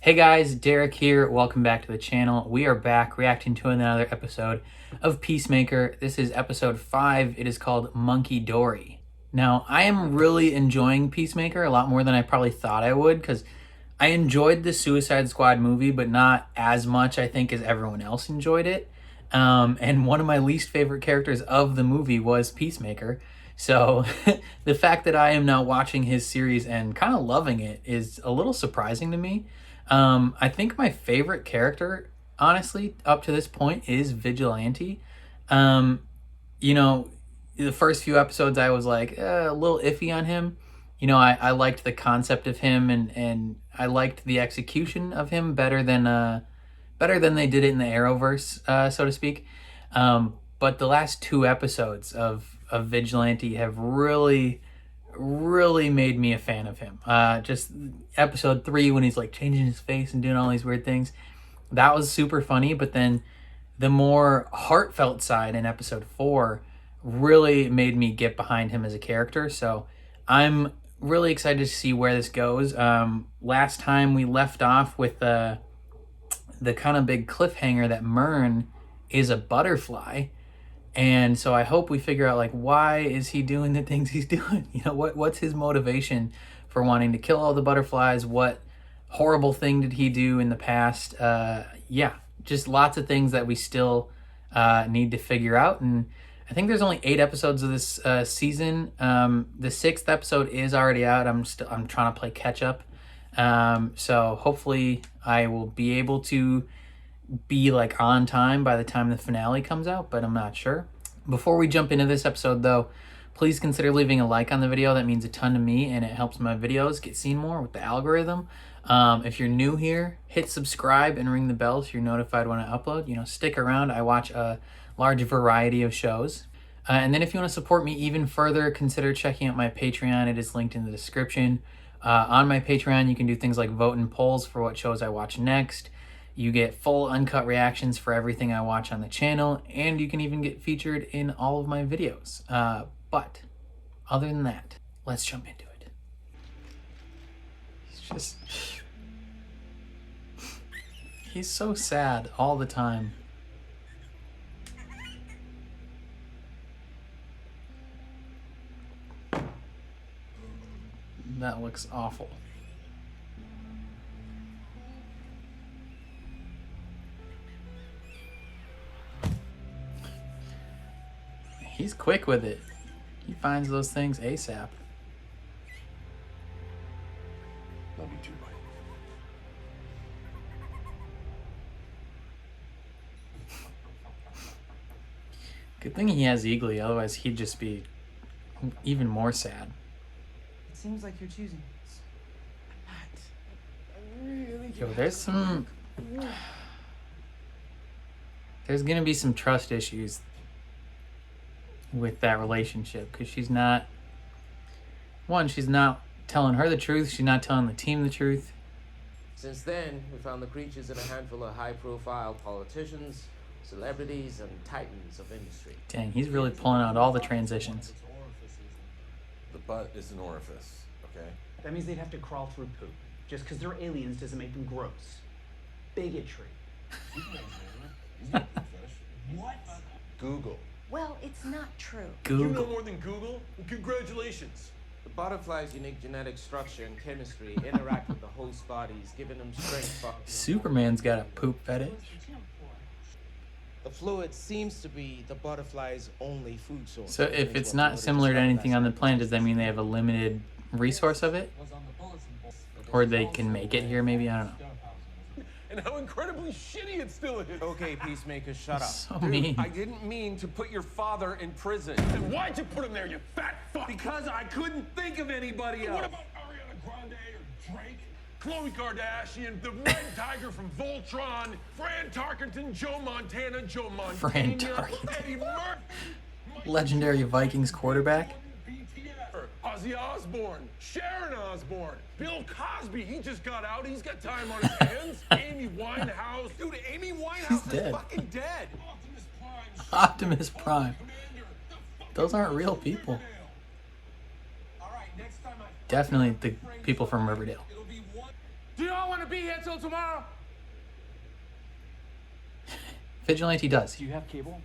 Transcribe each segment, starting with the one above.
Hey guys, Derek here. Welcome back to the channel. We are back reacting to another episode of PeaceMaker. This is episode 5. It is called Monkey Dory. Now, I am really enjoying PeaceMaker a lot more than I probably thought I would because I enjoyed the Suicide Squad movie, but not as much, I think, as everyone else enjoyed it. And one of my least favorite characters of the movie was PeaceMaker. So the fact that I am now watching his series and kind of loving it is a little surprising to me. I think my favorite character, honestly, up to this point is Vigilante. Um, you know, the first few episodes I was like a little iffy on him. I liked the concept of him and I liked the execution of him better than they did it in the Arrowverse, so to speak. But the last 2 episodes of Vigilante have really made me a fan of him. Just episode 3 when he's like changing his face and doing all these weird things, that was super funny. But then the more heartfelt side in episode 4 really made me get behind him as a character. So I'm really excited to see where this goes. Last time we left off with the kind of big cliffhanger that Myrn is a butterfly. And so I hope we figure out, like, why is he doing the things he's doing? What's his motivation for wanting to kill all the butterflies? What horrible thing did he do in the past? Yeah, just lots of things that we still need to figure out. And I think there's only 8 episodes of this season. The 6th episode is already out. I'm trying to play catch up. So hopefully I will be able to be like on time by the time the finale comes out, but I'm not sure. Before we jump into this episode though, please consider leaving a like on the video. That means a ton to me and it helps my videos get seen more with the algorithm. If you're new here, hit subscribe and ring the bell so you're notified when I upload. Stick around. I watch a large variety of shows. And then if you want to support me even further, consider checking out my Patreon. It is linked in the description. On my Patreon, you can do things like vote in polls for what shows I watch next. You get full uncut reactions for everything I watch on the channel, and you can even get featured in all of my videos. But other than that, let's jump into it. He's so sad all the time. That looks awful. He's quick with it. He finds those things ASAP. Love you too, buddy. Good thing he has Eagly, otherwise he'd just be even more sad. It seems like you're choosing this. Yo, there's gonna be some trust issues with that relationship because she's not telling her the truth, she's not telling the team the truth. Since then, we found the creatures in a handful of high-profile politicians, celebrities, and titans of industry. Dang, he's really pulling out all the transitions. The butt is an orifice, okay? That means they'd have to crawl through poop. Just because they're aliens doesn't make them gross. Bigotry. What? Google. Well, it's not true. You know Google. more than Google? Well, congratulations. The butterfly's unique genetic structure and chemistry interact with the host bodies, giving them strength. Superman's got a poop fetish. The fluid seems to be the butterfly's only food source. So if it's not similar to anything on the planet, does that mean they have a limited resource of it? Or they can make it here, maybe? I don't know. And how incredibly shitty it still is. Okay, Peacemaker, shut up. So Dude, mean. I didn't mean to put your father in prison. And why'd you put him there, you fat fuck? Because I couldn't think of anybody else. What about Ariana Grande or Drake? Khloe Kardashian, the Red Tiger from Voltron, Fran Tarkenton, Joe Montana, Fran Tarkenton. Eddie Murphy, Legendary Vikings quarterback. Ozzy Osbourne, Sharon Osbourne, Bill Cosby, he just got out, he's got time on his hands. Amy Winehouse. Dude, Amy Winehouse dead. is fucking dead. Optimus Prime. Those aren't real people. All right, next time Definitely the people from Riverdale. Do y'all want to be here till tomorrow? Vigilante does. Do you have cable?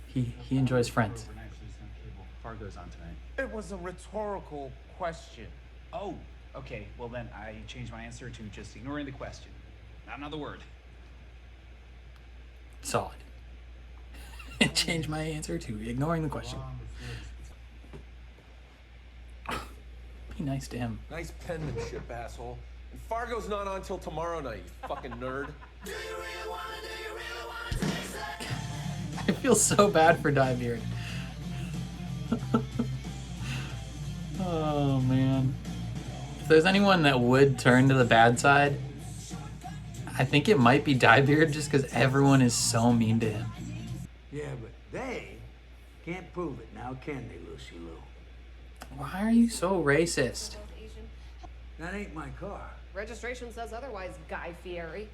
He enjoys Friends. Overnight, so there's no cable. Fargo's on tonight. It was a rhetorical question. Oh, okay. Well, then I changed my answer to just ignoring the question. Not another word. Solid. Change my answer to ignoring the question. Be nice to him. Nice penmanship, asshole. And Fargo's not on till tomorrow night, you fucking nerd. I feel so bad for Diebeard. Oh man. If there's anyone that would turn to the bad side, I think it might be Diebeard just because everyone is so mean to him. Yeah, but they can't prove it now, can they, Lucy Lou? Why are you so racist? That ain't my car. Registration says otherwise, Guy Fieri.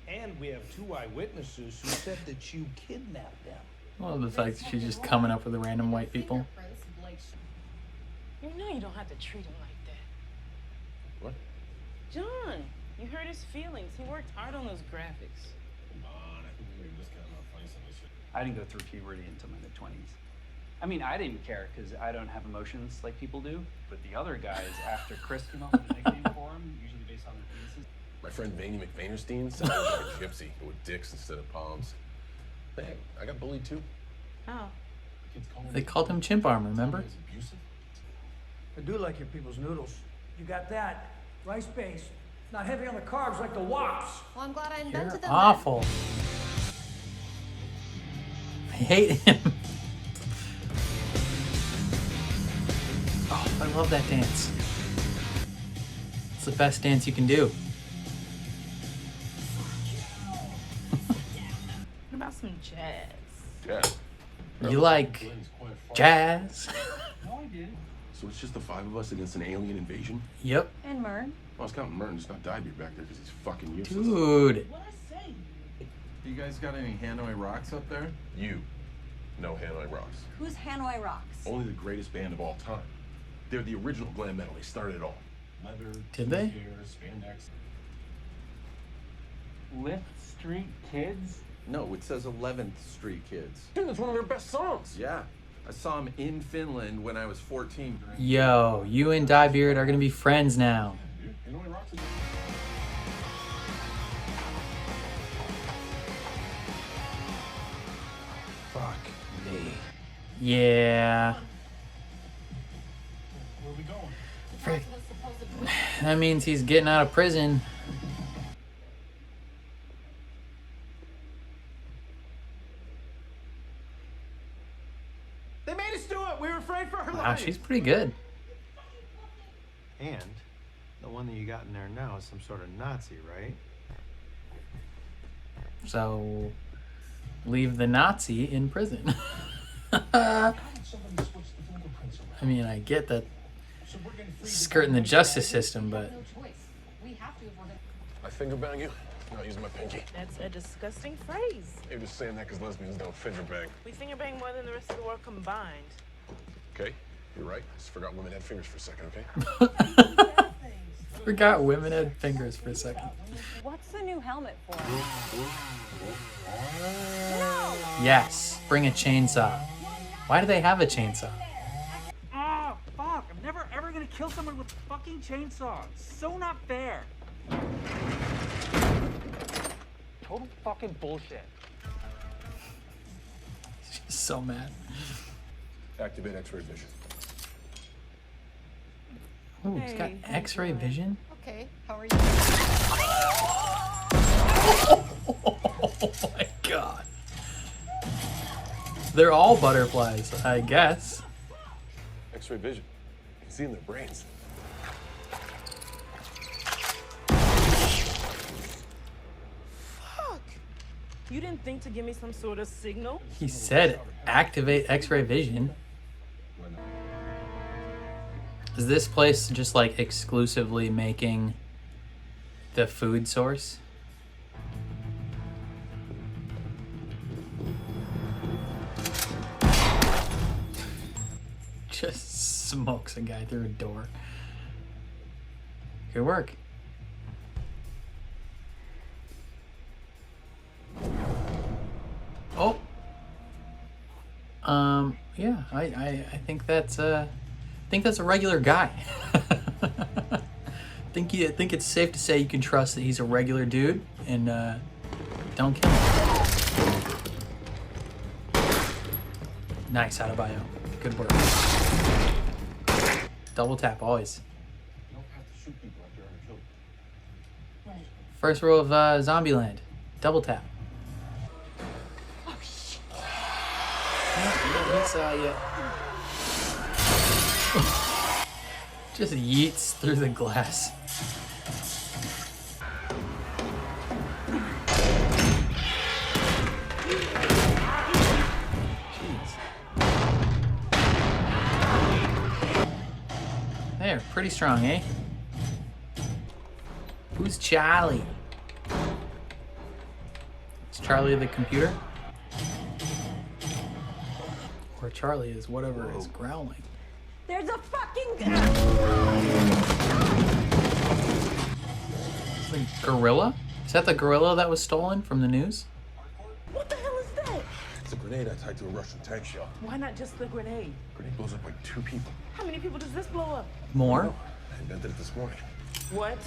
And we have 2 eyewitnesses who said that you kidnapped them. Well, the fact that she's just coming up with the random white people. You know you don't have to treat him like that. What? John, you hurt his feelings. He worked hard on those graphics. I didn't go through puberty until my mid-20s. I mean, I didn't care because I don't have emotions like people do. But the other guys, after Chris came up with a nickname for him, usually based on their penises. My friend Vaney McVaynerstein said I was like a gypsy with dicks instead of palms. Hey, I got bullied too. Oh. They called him Chimp Arm, remember? I do like your people's noodles. You got that. Rice-based. Not heavy on the carbs like the wops. Well, I'm glad I You're invented them. awful. I hate him. Oh, I love that dance. It's the best dance you can do. What about some jazz? Yeah. You like jazz? No, I did. So it's just the 5 of us against an alien invasion? Yep. And Mern. I was counting Merton, just not Diebeard back there because he's fucking useless. Dude. What I say? You guys got any Hanoi rocks up there? You know Hanoi Rocks. Who's Hanoi Rocks? Only the greatest band of all time. They're the original glam metal. They started it all. Leather, Did they? spandex. Lift Street Kids? No, it says 11th Street Kids. Dude, that's one of their best songs. Yeah. I saw them in Finland when I was 14. Yo, you and Diebeard are gonna be friends now. Dude, Hanoi Rocks is... Fuck me. Yeah. Where are we going? Frick. That means he's getting out of prison. They made us do it. We were afraid for her Wow, life. she's pretty good. And the one that you got in there now is some sort of Nazi, right? So, leave the Nazi in prison. I mean, I get that skirting the justice system, but I finger bang you. I'm not using my pinky. That's a disgusting phrase. You're just saying that because lesbians don't finger bang. We finger bang more than the rest of the world combined. Okay, you're right. I just forgot women had fingers for a second, okay? forgot women had fingers for a second. What's the new helmet for? Yes, bring a chainsaw. Why do they have a chainsaw? Oh, fuck. I'm never ever gonna kill someone with a fucking chainsaw. It's so not fair. Total fucking bullshit. She's so mad. Activate X-ray vision. Ooh, he's got X-ray vision. Okay, how are you? Oh my god. They're all butterflies, I guess. X-ray vision. You can see in their brains. Fuck! You didn't think to give me some sort of signal? He said activate X-ray vision. Is this place just like exclusively making the food source? Just smokes a guy through a door. Good work. Yeah, I think that's a regular guy. think it's safe to say you can trust that he's a regular dude and don't kill him. Nice, Adebayo. Good work. Double tap always. First row of Zombieland. Double tap. Oh shit! He saw you. Just yeets through the glass. There, pretty strong, eh? Who's Charlie? Is Charlie the computer? Or Charlie is whatever is growling. There's a fucking The gorilla? Is that the gorilla that was stolen from the news? What the hell is that? It's a grenade I tied to a Russian tank shell. Why not just the grenade? Grenade blows up like 2 people. How many people does this blow up? More? I invented it this morning. What?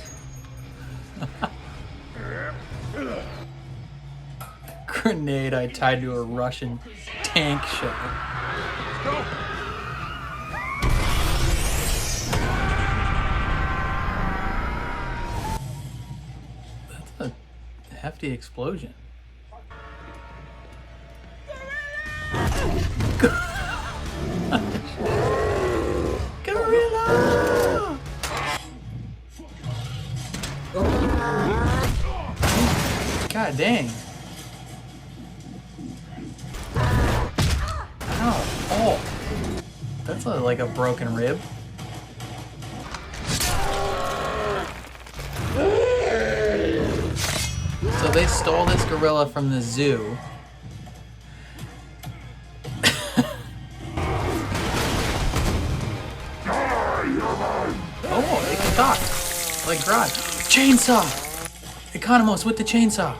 Grenade I tied to a Russian tank shell. Let's go! That's a hefty explosion. Gorilla! God dang. Ow. Oh. That's like a broken rib. So they stole this gorilla from the zoo. Oh, it can talk. Like Grodd. Chainsaw! Economos with the chainsaw.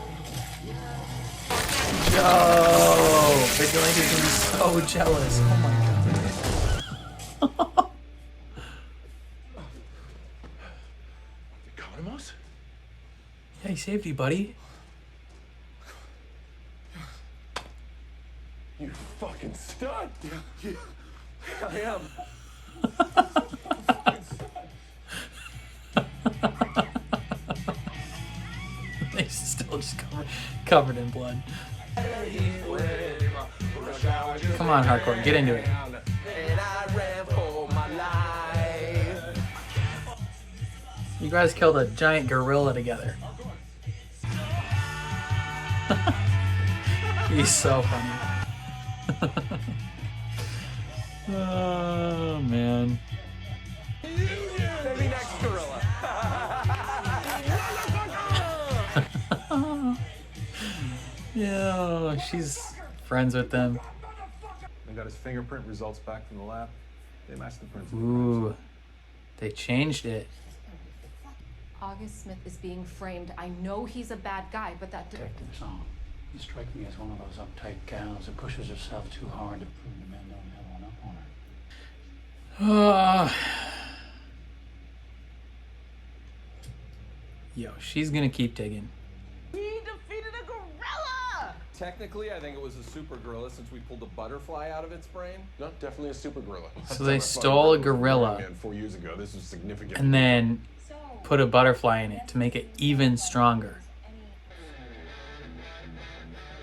Yo! Vigilante's gonna be so jealous. Oh my god. Economos? Yeah, he saved you, buddy. You fucking stud! Yeah, I am. He's still just covered in blood. Come on, hardcore, get into it. You guys killed a giant gorilla together. He's so funny. Oh man. Maybe next gorilla. Yeah, she's friends with them. I got his fingerprint results back from the lab. They matched the prints. Ooh, they changed it. August Smith is being framed. I know he's a bad guy, but that Detective Song, you strike me as one of those uptight gals who pushes herself too hard to prove the men don't have one up on her. Yo, she's gonna keep digging. We defeated a gorilla! Technically, I think it was a super gorilla since we pulled a butterfly out of its brain. No, definitely a super gorilla. So they stole a gorilla 4 years ago. This was significant. and then put a butterfly in it to make it even stronger.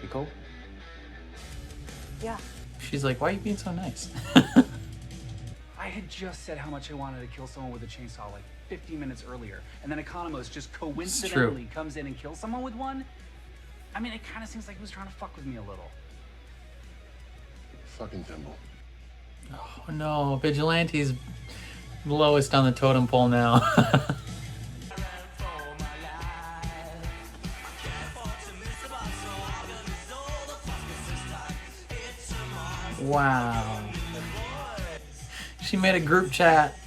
You cool? Yeah. She's like, why are you being so nice? I had just said how much I wanted to kill someone with a chainsaw like 50 minutes earlier, and then Economos just coincidentally comes in and kills someone with one. I mean, it kind of seems like he was trying to fuck with me a little. Fucking Thimble. Oh no, Vigilante's lowest on the totem pole now. Wow. She made a group chat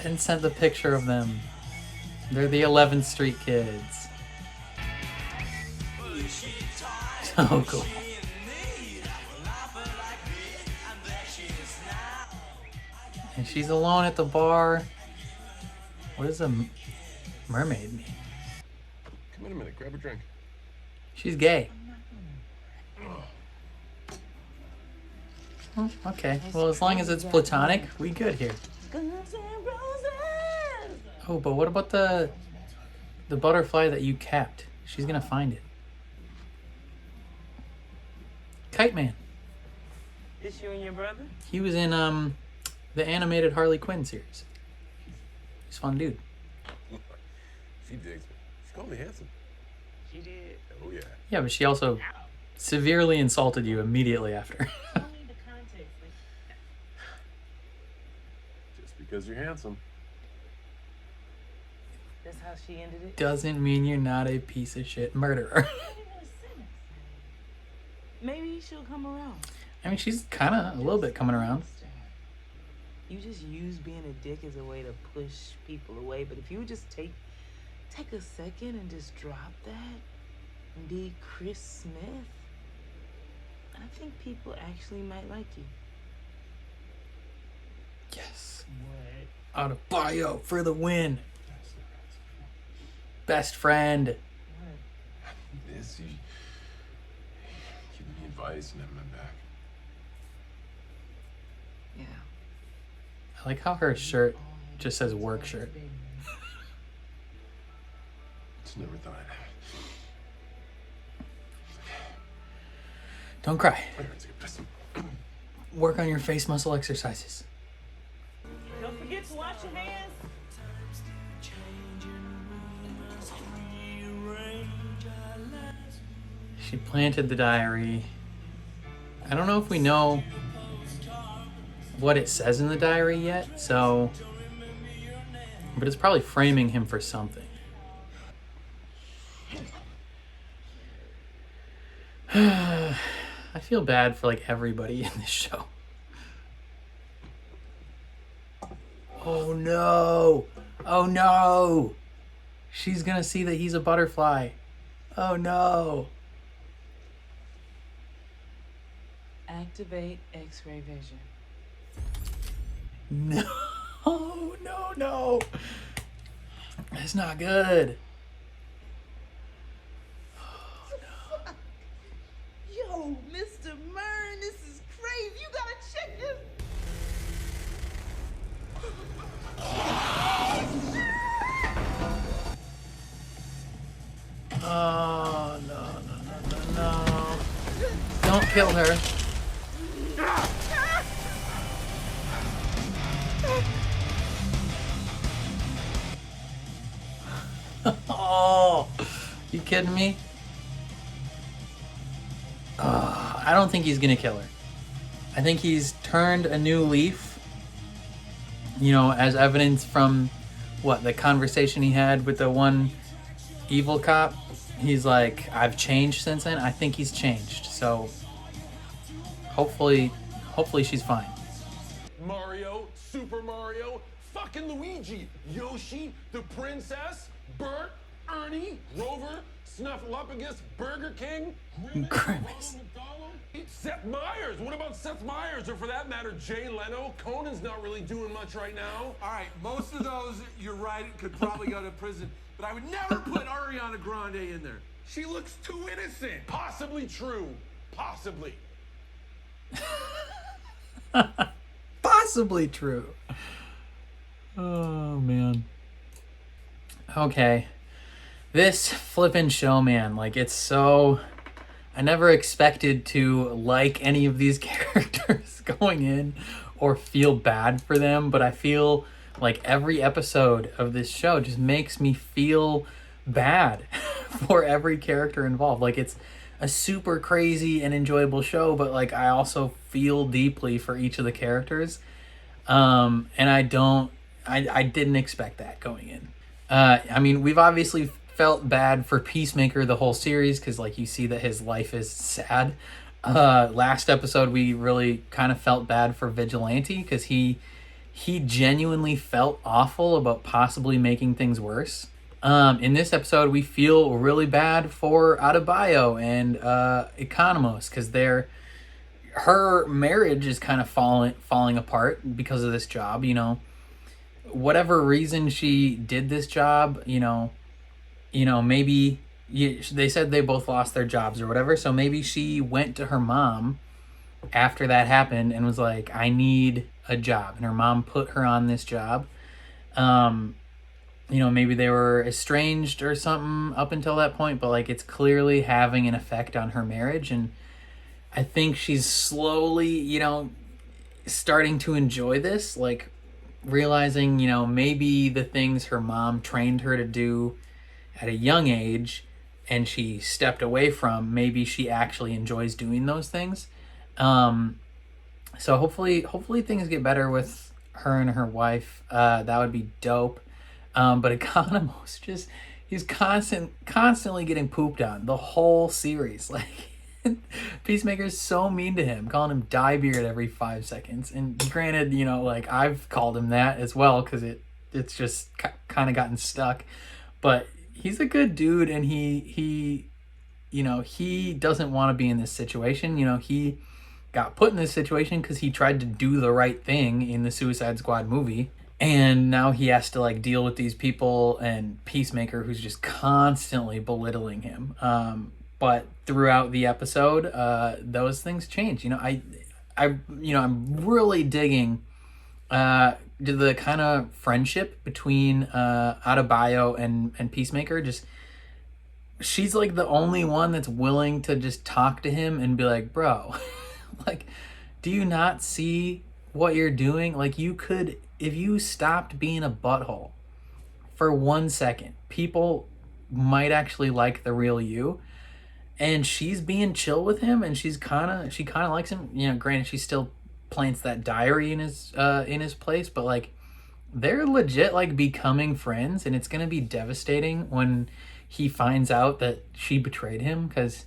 and sent the picture of them. They're the 11th Street kids. So cool. And she's alone at the bar. What does a mermaid mean? Come in a minute, grab a drink. She's gay. Oh, okay. Well, as long as it's platonic, we good here. Oh, but what about the butterfly that you kept? She's gonna find it. Kite Man. It's you and your brother? He was in the animated Harley Quinn series. He's a fun dude. She digs me. She called me handsome. She did. Oh, yeah. Yeah, but she also severely insulted you immediately after. Just because you're handsome. That's how she ended it? Doesn't mean you're not a piece of shit murderer. Maybe she'll come around. I mean, she's kind of a little bit coming around. You just use being a dick as a way to push people away, but if you would just take a second and just drop that and be Chris Smith, I think people actually might like you. Yes. What? Out of bio for the win. Best friend. Yes, you giving me advice and having my back. Yeah. I like how her shirt just says work shirt. Just never thought I'd have Don't cry. it. I gotta take a piss. Work on your face muscle exercises. Don't forget to wash your hands. She planted the diary. I don't know if we know what it says in the diary yet, so... But it's probably framing him for something. I feel bad for, like, everybody in this show. Oh, no! Oh, no! She's gonna see that he's a butterfly. Oh, no! Activate X-ray vision. No, no, no. That's not good. Yo, Mr. Mern, this is crazy. You gotta check this. Oh, no, no, no, no, no. Don't kill her. Oh, you kidding me? I don't think he's gonna kill her. I think he's turned a new leaf. You know, as evidence from what the conversation he had with the one evil cop. He's like, I've changed since then. I think he's changed. So hopefully she's fine. Mario, Super Mario, fucking Luigi, Yoshi, the princess, Bert, Ernie, Rover, Snuffleupagus, Burger King, Grimace. Seth Meyers. What about Seth Meyers? Or for that matter, Jay Leno? Conan's not really doing much right now. All right, most of those, you're right, could probably go to prison. But I would never put Ariana Grande in there. She looks too innocent. Possibly true. Possibly. Possibly true. Oh, man. Okay. This flippin' show, man. Like, it's so... I never expected to like any of these characters going in or feel bad for them, but I feel like every episode of this show just makes me feel bad for every character involved. Like, it's a super crazy and enjoyable show, but like I also feel deeply for each of the characters. And I didn't expect that going in. I mean, we've obviously felt bad for PeaceMaker the whole series because like you see that his life is sad. Last episode we really kind of felt bad for Vigilante because he genuinely felt awful about possibly making things worse. In this episode we feel really bad for Adebayo and Economos because they're her marriage is kind of falling apart because of this job. You know, whatever reason she did this job, maybe they said they both lost their jobs or whatever. So maybe she went to her mom after that happened and was like, I need a job. And her mom put her on this job. Maybe they were estranged or something up until that point, but like it's clearly having an effect on her marriage. And I think she's slowly, starting to enjoy this, like realizing, maybe the things her mom trained her to do at a young age and she stepped away from, maybe she actually enjoys doing those things. So hopefully things get better with her and her wife. That would be dope. But Economos he's constantly getting pooped on the whole series. Like Peacemaker's so mean to him, calling him diebeard every 5 seconds. And granted, like I've called him that as well because it's just kind of gotten stuck. But he's a good dude, and he doesn't want to be in this situation. He got put in this situation because he tried to do the right thing in the Suicide Squad movie. And now he has to like deal with these people and Peacemaker, who's just constantly belittling him. But throughout the episode, those things change. I'm really digging the kind of friendship between Adebayo and Peacemaker. Just she's like the only one that's willing to just talk to him and be like, bro, like, do you not see what you're doing? Like, you could, if you stopped being a butthole for 1 second, people might actually like the real you. And she's being chill with him, and she kind of likes him. Granted, she still plants that diary in his place, but like they're legit like becoming friends, and it's gonna be devastating when he finds out that she betrayed him, because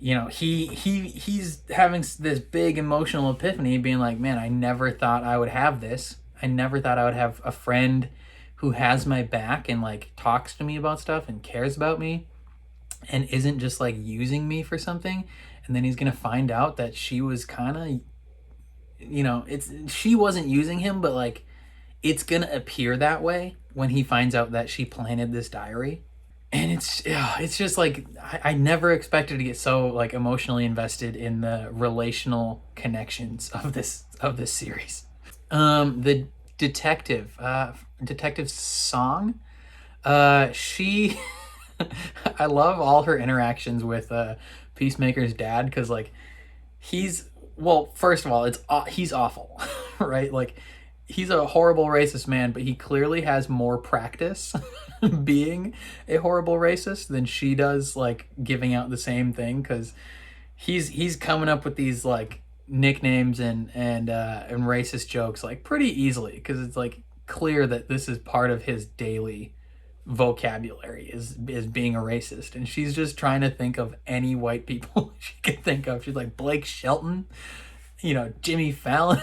he's having this big emotional epiphany, being like, man, I never thought I would have this. I never thought I would have a friend who has my back and like talks to me about stuff and cares about me and isn't just like using me for something. And then he's gonna find out that she was kind of, she wasn't using him, but like it's gonna appear that way when he finds out that she planted this diary. And it's just like I never expected to get so like emotionally invested in the relational connections of this series. The detective Song, she I love all her interactions with Peacemaker's dad, because like first of all, he's awful, right? Like he's a horrible racist man, but he clearly has more practice being a horrible racist than she does, like giving out the same thing, because he's coming up with these like nicknames and racist jokes like pretty easily, because it's like clear that this is part of his daily vocabulary is being a racist. And she's just trying to think of any white people she could think of. She's like Blake Shelton, Jimmy Fallon.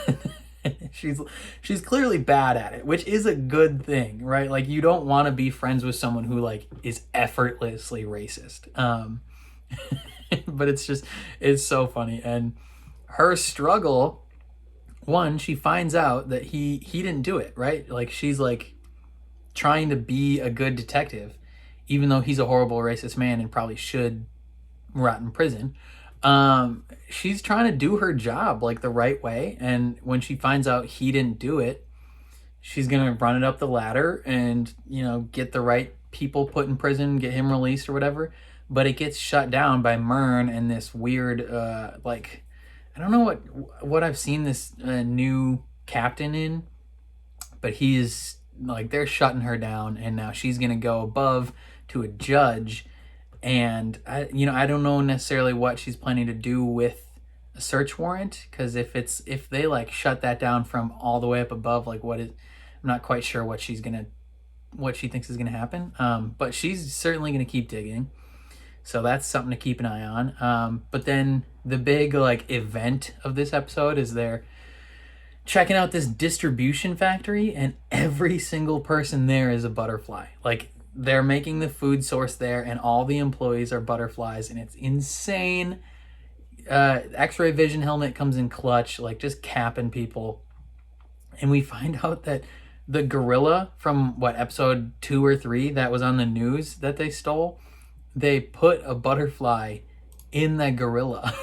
She's clearly bad at it, which is a good thing, right? Like you don't want to be friends with someone who like is effortlessly racist. But it's so funny. And her struggle, one, she finds out that he didn't do it, right? Like she's like trying to be a good detective, even though he's a horrible racist man and probably should rot in prison. She's trying to do her job like the right way, and when she finds out he didn't do it, she's gonna run it up the ladder and get the right people put in prison, get him released or whatever. But it gets shut down by Myrn and this weird like I don't know what I've seen this new captain in, but he's like they're shutting her down, and now she's gonna go above to a judge. And I don't know necessarily what she's planning to do with a search warrant, because if they like shut that down from all the way up above, like I'm not quite sure what she thinks is gonna happen. But she's certainly gonna keep digging, so that's something to keep an eye on. But then the big like event of this episode is they're checking out this distribution factory, and every single person there is a butterfly. Like they're making the food source there, and all the employees are butterflies, and it's insane. X-ray vision helmet comes in clutch, like just capping people. And we find out that the gorilla from what, episode 2 or 3 that was on the news that they stole, they put a butterfly in that gorilla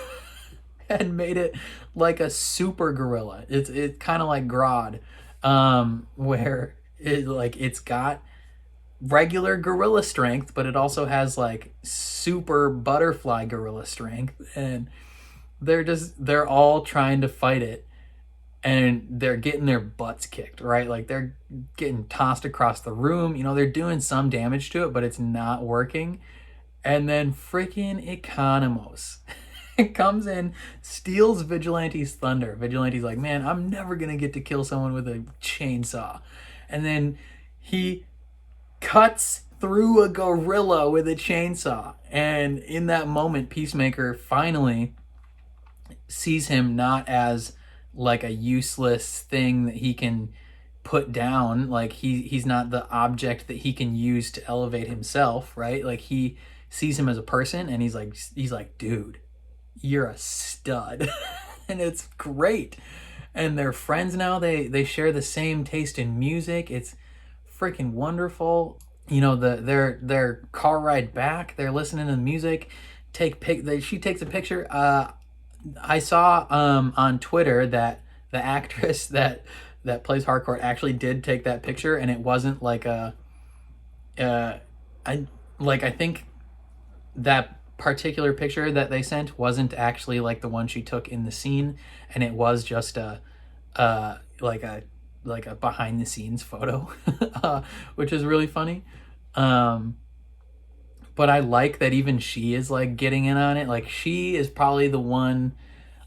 and made it like a super gorilla. It's kind of like Grodd, where it's got regular gorilla strength, but it also has like super butterfly gorilla strength, and they're all trying to fight it, and they're getting their butts kicked, right? Like they're getting tossed across the room. You know, they're doing some damage to it, but it's not working. And then freaking Economos comes in, steals Vigilante's thunder. Vigilante's like, man, I'm never gonna get to kill someone with a chainsaw. And then he cuts through a gorilla with a chainsaw. And in that moment, Peacemaker finally sees him not as like a useless thing that he can put down. Like he's not the object that he can use to elevate himself, right? Like he sees him as a person, and he's like, dude, you're a stud. And it's great. And they're friends now. They share the same taste in music. It's freaking wonderful. You know, their car ride back, they're listening to the music. She takes a picture. I saw on Twitter that the actress that plays Harcourt actually did take that picture, and it wasn't like I think that particular picture that they sent wasn't actually like the one she took in the scene, and it was just a behind the scenes photo, which is really funny. But I like that even she is like getting in on it. Like she is probably the one,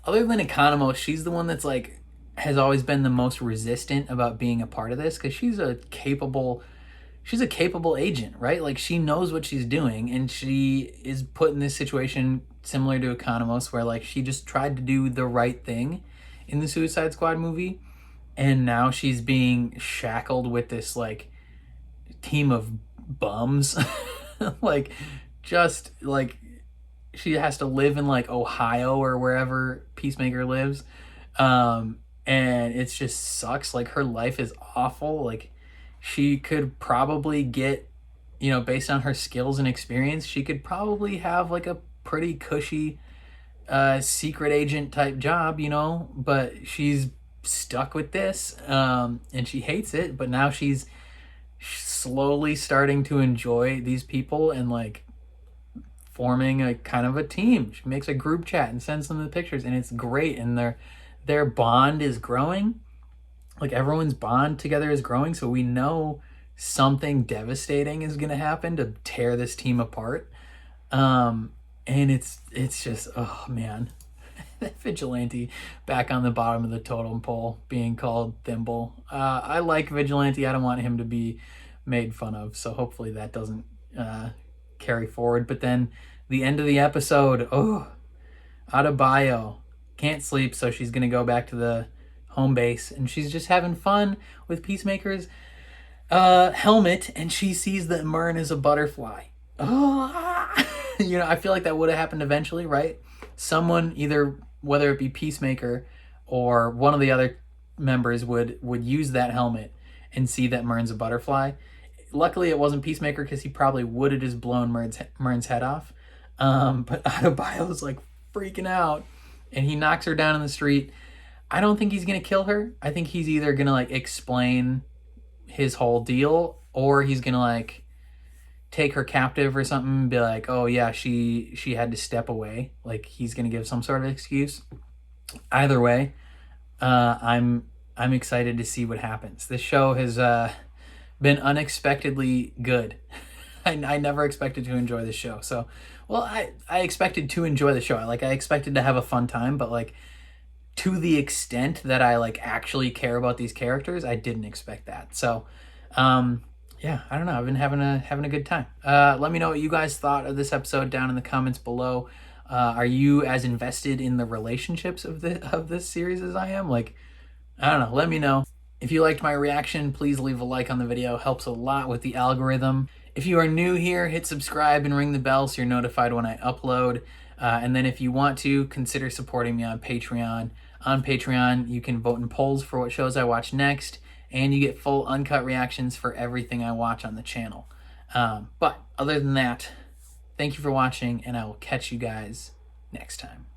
other than Economos, she's the one that's like has always been the most resistant about being a part of this, because she's a capable agent, right? Like she knows what she's doing, and she is put in this situation similar to Economos, where like she just tried to do the right thing in the Suicide Squad movie, and now she's being shackled with this like team of bums. Like just like she has to live in like Ohio or wherever Peacemaker lives, and it just sucks. Like her life is awful. Like she could probably get, you know, based on her skills and experience, she could probably have like a pretty cushy secret agent type job, you know, but she's stuck with this, and she hates it. But now she's slowly starting to enjoy these people and like forming a kind of a team. She makes a group chat and sends them the pictures, and it's great. And their bond is growing. Like everyone's bond together is growing, so we know something devastating is going to happen to tear this team apart. And it's just, oh man, Vigilante back on the bottom of the totem pole being called Thimble. I like Vigilante. I don't want him to be made fun of, so hopefully that doesn't carry forward. But then the end of the episode, Adebayo can't sleep, so she's gonna go back to the home base, and she's just having fun with Peacemaker's helmet, and she sees that Myrn is a butterfly. You know, I feel like that would have happened eventually, right? Someone, either whether it be Peacemaker or one of the other members, would use that helmet and see that Myrn's a butterfly. Luckily, it wasn't Peacemaker, because he probably would have just blown Myrn's head off. But Adebayo's like freaking out, and he knocks her down in the street. I don't think he's gonna kill her. I think he's either gonna like explain his whole deal, or he's gonna like take her captive or something and be like, oh yeah, she had to step away. Like he's gonna give some sort of excuse. Either way, I'm excited to see what happens. This show has been unexpectedly good. I never expected to enjoy this show. So, well, I expected to enjoy the show. I expected to have a fun time, but like to the extent that I like actually care about these characters, I didn't expect that. So, yeah, I don't know. I've been having a good time. Let me know what you guys thought of this episode down in the comments below. Are you as invested in the relationships of this series as I am? Like, I don't know. Let me know. If you liked my reaction, please leave a like on the video. Helps a lot with the algorithm. If you are new here, hit subscribe and ring the bell so you're notified when I upload. And then if you want to, consider supporting me on Patreon. On Patreon, you can vote in polls for what shows I watch next, and you get full uncut reactions for everything I watch on the channel. But other than that, thank you for watching, and I will catch you guys next time.